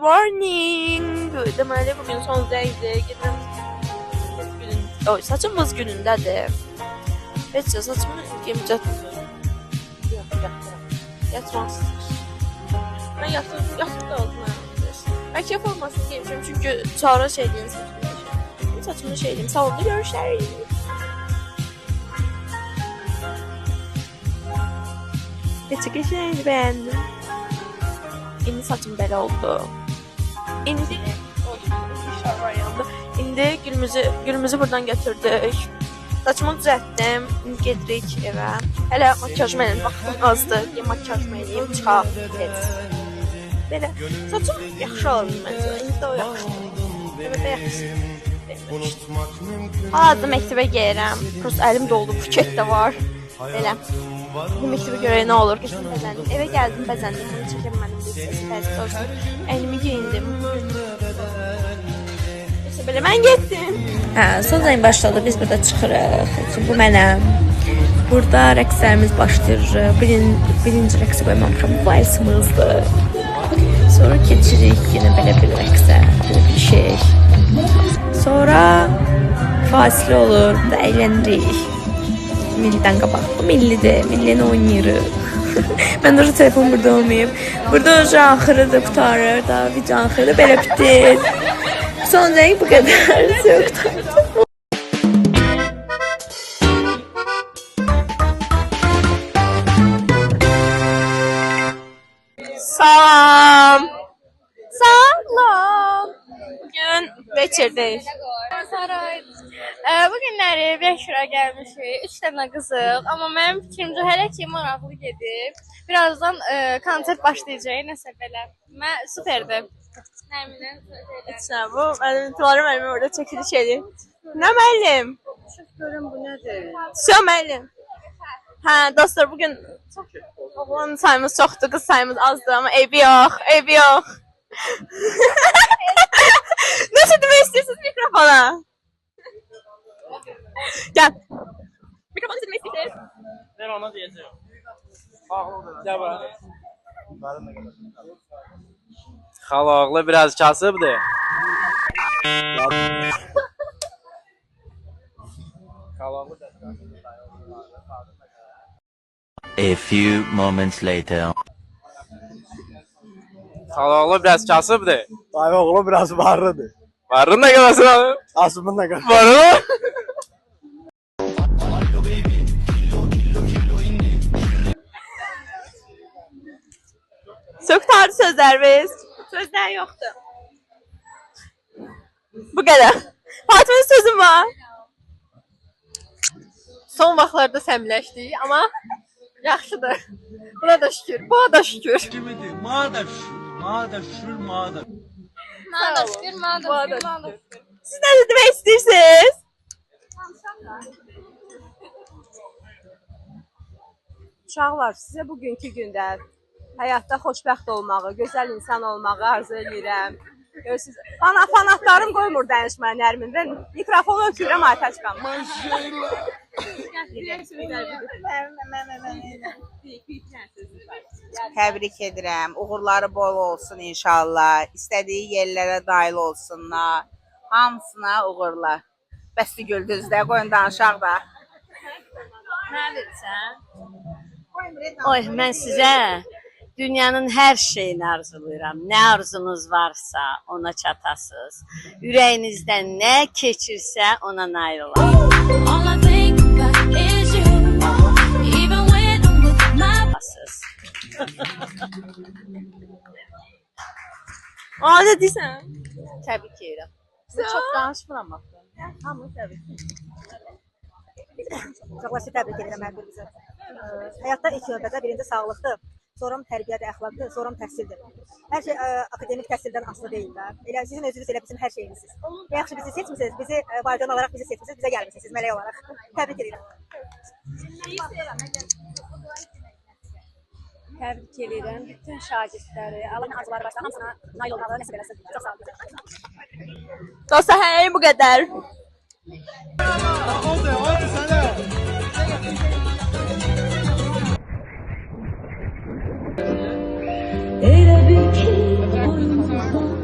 Morning. Deməli bugün son zəngdir. Gedirəm. Oy, saçım buz günündədir. Heç də saçımı geyimcətdir. Yatmaq istəyir. Mən yatıb da oldum. Bəlkə formasını geymişim çünki sonra şeydiyini saçımı. Saçımı şeydiyim. Salonda görüşərik. Çok güzel, beğendim. İndi saçım belə oldu. İndi gülümüzü buradan götürdük. Saçımı düzəltdim. İndi gedirik evə. Hələ makyajım eləyim. Vaxtım azdır. Makyajımı eləyim. Çıxaq. Belə. Saçım yaxşı oldu məncə. İndi də o yaxşı. Evet, yaxşı. Hal-hazırda məktəbə gəlirəm. Prost əlim doldu. Buket də var. Belə. Bu məktubu görək nə olur, qəşəng bəzəndim. Evə gəldim, bəzəndim. Bunu çəkəm mənim bir səsi təzə olsun. Əynimi geyindim. Neyse belə mən getdim. Son zəng başladı. Biz burada çıxırıq. Bu mənəm. Burada rəqslərimiz başlayır. Birinci rəqsi qoymamışam. Bu valsımızdır. Sonra keçirik yenə belə bir rəqsə. Belə bir şey. Sonra fasilə olur. Da əylənirik. Millidən qabaq. Bu millidir. Millini oynayırıq. Mən də telefon burada olmayıb. Burada önce axırıdır, qutarır da. Video axırıdır. Belə bitir. Son zəng bu qədər. Yoxdur. Salam. Salam. Bugün Veçir'deyiz. Bugünləri 5 lira gəlmişik, 3 dənə qızıq, amma mənim fikrimcə hələ ki maraqlı gedib. Birazdan konsert başlayacaq, nəsə belə. Süperdir. Nəminə? Bu, müəllimlərim əlimi orada çəkiliş edir. Nə müəllim? Çıx görüm bu nədir? Şu müəllim. Hə, dostlar, bugün oğlan sayımız çoxdur, qız sayımız azdır, amma eybi yox, eybi yox. Nəsə demək istəyirsiniz mikrofona? Gel. Mikrofonu silmek istiyorsun. Ben ona diyeceğim. Gel bana. Halaklı biraz kasıbdı. A few moments later. Halaklı biraz kasıbdı. Dayı oğlu biraz varlıdır. Varın ne kadar abi? Asımın ne kadar? Varın. Çok tarz sözler biz. Sözler yoktu. Bu kadar. Fatma'nın sözüm var. Son vaxtlarda səmləşdik, amma yaxşıdır. Buna da şükür, buna da şükür. Mağda şükür. Siz ne demek istiyorsunuz? Uşaqlar, sizə bugünkü gündə həyatda xoşbəxt olmağı, gözəl insan olmağı arzu edirəm. Görürsünüz, fanatlarım qoymur danışmaya Nərmin. Ben mikrofonu ötürürəm, ayta çıxam. Təbrik edirəm. Uğurları bol olsun inşallah. İstədiyi yerlərə nail olsunlar. Hamısına uğurlar. Bəsli güldüzdə, qoyun danışaq da. Nə verirsən? Oy, mən sizə dünyanın hər şeyini arzulayıram. Nə arzunuz varsa ona çatasınız. Ürəyinizdən nə keçirsə ona nail olun. Aa, ne diyorsun? Təbrik edirəm. Çox danışmıram bax. Hamı təbrik edirəm. Uşaqlar sizi təbrik edirəm hər birinizə. Həyatda ilk növbədə birinci sağlıqdır, sonra tərbiyyədir, əxlaqdır, sonra təhsildir. Hər şey akademik təhsildən asılı deyil də. Elə sizin özünüz elə bizim hər şeyinizsiniz. Yaxşı bizi seçmisiniz, bizi valideyn olaraq bizi seçmisiniz, bizə gəlmisiniz mələk olaraq. Təbrik edirəm. Təbrik edirəm bütün şagirdləri. Allahın arzuları varsa hamısına nail olmağı nəsib eləsin. Çox sağ olun. Dostlar, hey, bu kadar. Elə bil ki, boynumdan